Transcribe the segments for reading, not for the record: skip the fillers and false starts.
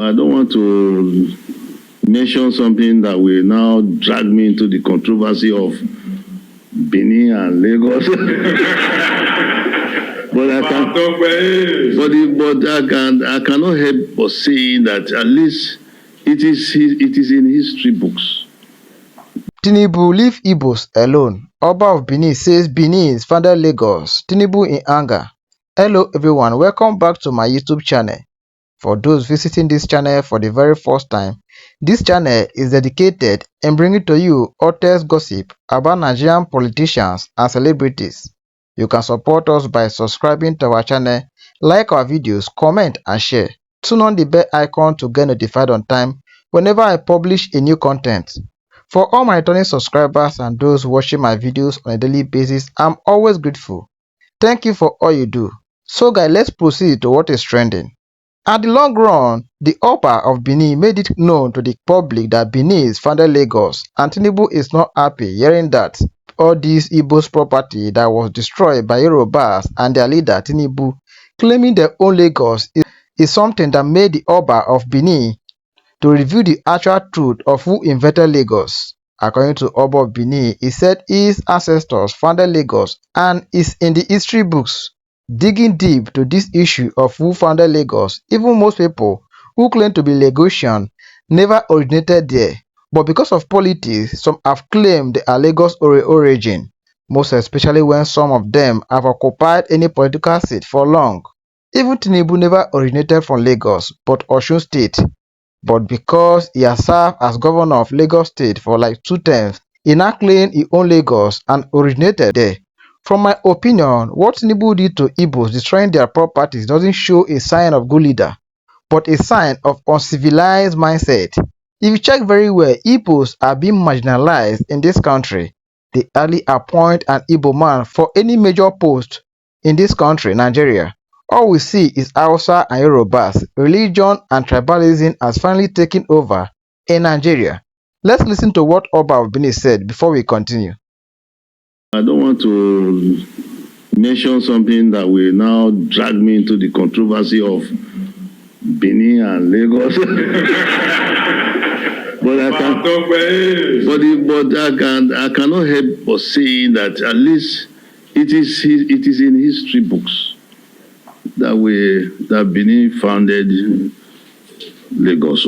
I don't want to mention something that will now drag me into the controversy of Benin and Lagos. I cannot help but saying that at least it is in history books. Tinubu leave Igbos alone. Oba of Benin says Benin founded Lagos. Tinubu in anger. Hello everyone, welcome back to my YouTube channel. For those visiting this channel for the very first time, this channel is dedicated in bringing to you hottest gossip about Nigerian politicians and celebrities. You can support us by subscribing to our channel, like our videos, comment and share. Turn on the bell icon to get notified on time whenever I publish a new content. For all my returning subscribers and those watching my videos on a daily basis, I'm always grateful. Thank you for all you do. So guys, let's proceed to what is trending. At the long run, the Oba of Benin made it known to the public that Benin founded Lagos, and Tinubu is not happy hearing that all this Igbos property that was destroyed by Yorubas and their leader Tinubu claiming their own Lagos is something that made the Oba of Benin to reveal the actual truth of who invented Lagos. According to Oba of Benin, he said his ancestors founded Lagos and is in the history books. Digging deep to this issue of who founded Lagos, even most people who claim to be Lagosian never originated there, but because of politics, some have claimed they are Lagos origin, most especially when some of them have occupied any political seat for long. Even Tinubu never originated from Lagos, but Osun State. But because he has served as governor of Lagos State for like 2 terms, he now claimed he owned Lagos and originated there. From my opinion, what Tinubu did to Igbos destroying their properties doesn't show a sign of good leader, but a sign of uncivilized mindset. If you check very well, Igbos are being marginalized in this country. They hardly appoint an Igbo man for any major post in this country, Nigeria. All we see is Hausa and Yorubas. Religion and tribalism has finally taken over in Nigeria. Let's listen to what Oba of Benin said before we continue. I don't want to mention something that will now drag me into the controversy of Benin and Lagos. I cannot help but saying that at least it is in history books that Benin founded Lagos.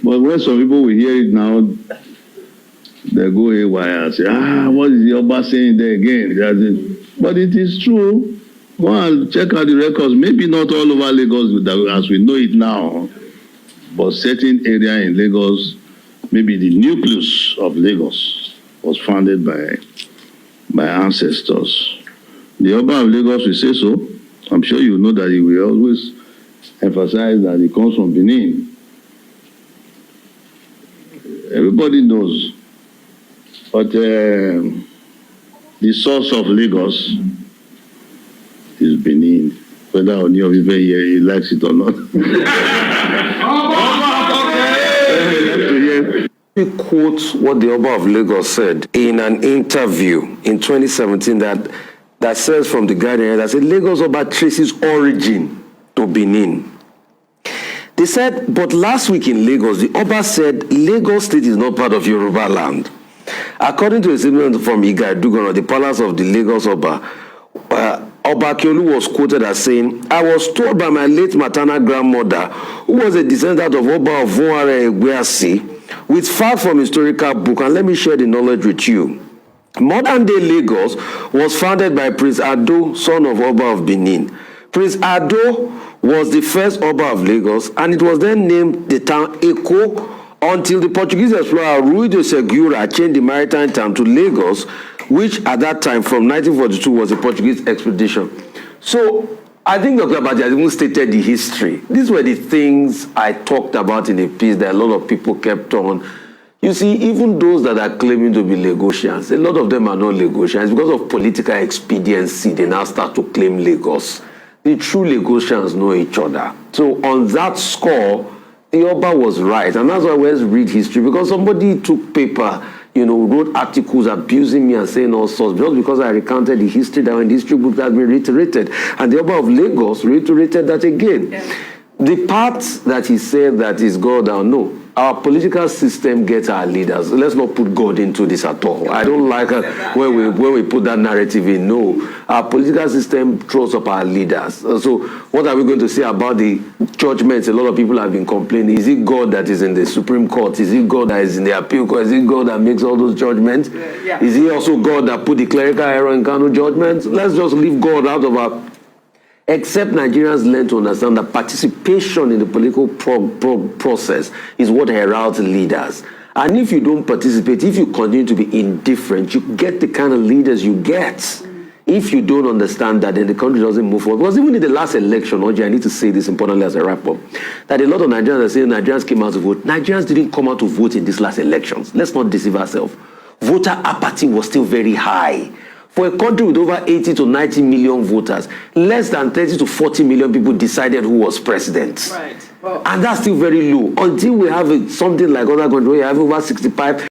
But when some people will hear it now, they go haywire and say, what is the Oba saying there again? But it is true. Go and check out the records. Maybe not all over Lagos as we know it now, but certain area in Lagos, maybe the nucleus of Lagos was founded by ancestors. The Oba of Lagos will say so. I'm sure you know that he will always emphasize that he comes from Benin. Everybody knows. But the source of Lagos is Benin. Whether any of you here he likes it or not. He quotes what the Oba of Lagos said in an interview in 2017 that says from the Guardian that said Lagos Oba traces origin to Benin. They said, but last week in Lagos, the Oba said Lagos State is not part of Yoruba land. According to a statement from Igaidugono, the palace of the Lagos Oba, Oba Akeolu was quoted as saying, I was told by my late maternal grandmother, who was a descendant of Oba of Vonare Egweasi, with fact from historical book, and let me share the knowledge with you. Modern-day Lagos was founded by Prince Ado, son of Oba of Benin. Prince Ado was the first Oba of Lagos, and it was then named the town Eko until the Portuguese explorer Rui de Segura changed the maritime town to Lagos, which at that time, from 1942, was a Portuguese expedition. So I think Dr. Abaji has even stated the history. These were the things I talked about in a piece that a lot of people kept on. You see, even those that are claiming to be Lagosians, a lot of them are not Lagosians. Because of political expediency, they now start to claim Lagos. The true Lagosians know each other. So on that score, the Oba was right. And that's why we always read history, because somebody took paper, wrote articles abusing me and saying all sorts, just because I recounted the history that in the history book that has been reiterated. And the Oba of Lagos reiterated that again. Yeah. The part that he said that is God, I know. Our political system gets our leaders. Let's not put God into this at all. I don't like when we put that narrative in. No, our political system throws up our leaders. So what are we going to say about the judgments? A lot of people have been complaining. Is it God that is in the Supreme Court? Is it God that is in the appeal court? Is it God that makes all those judgments? Yeah. Is it also God that put the clerical error in Kano judgments? Let's just leave God out of our... Except Nigerians learn to understand that participation in the political process is what heralds leaders. And if you don't participate, if you continue to be indifferent, you get the kind of leaders you get. If you don't understand that, then the country doesn't move forward. Because even in the last election, Oji, I need to say this importantly as a wrap-up, that a lot of Nigerians are saying Nigerians came out to vote. Nigerians didn't come out to vote in these last elections. Let's not deceive ourselves. Voter apathy was still very high. For a country with over 80 to 90 million voters, less than 30 to 40 million people decided who was president. Right. Well, and that's still very low. Until we have something like other countries where you have over 65,